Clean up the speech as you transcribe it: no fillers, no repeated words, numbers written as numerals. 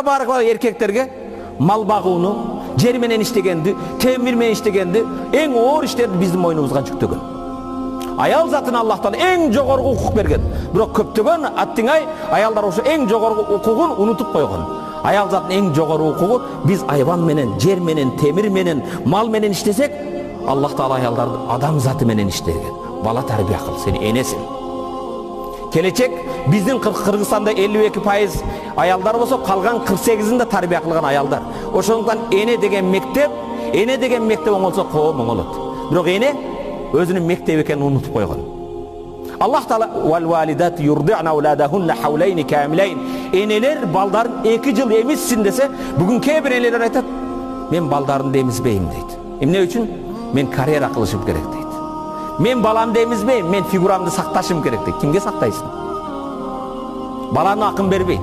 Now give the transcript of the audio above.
Barıklar erkeklerge mal bagууну, жер менен иштегенди, темир менен иштегенди, эң оор иштерди биздин мойнубузга жүктөгөн. Аял затын Аллахтан эң жогорку укук берген. Бирок көптөгөн аттыңай аялдар ошо эң жогорку укугун унутуп койгон. Аял затын эң жогорку укугу биз айван менен, жер менен, темир менен, мал менен иштесек, Аллах Таала аялдарды адам заты менен иштеген. Бала тарбия кыл, сен энесиң. Келечек биздин Кыргызстанда 52% аялдар болсо, калган 48-ин да тарбия кылган аялдар. Ошондуктан эне деген мектеп оңолсо коом оңолот. Бирок эне өзүнүн мектеби экенин унутуп койгон. Аллах Таала вал валидат юрди'на ауладахунна хавлайни камилайн. Энелер балдарын 2 жыл эмизсин десе, бүгүн кээ бир энелер айтат, мен балдарымды эмизбейм дейт. Эмне үчүн? Мен карьера кылышым керек дейт. Мен баламды эмизбейм, мен фигурамды сакташым керек дейт. Кимге сактайсың? Баланы акын бербейт.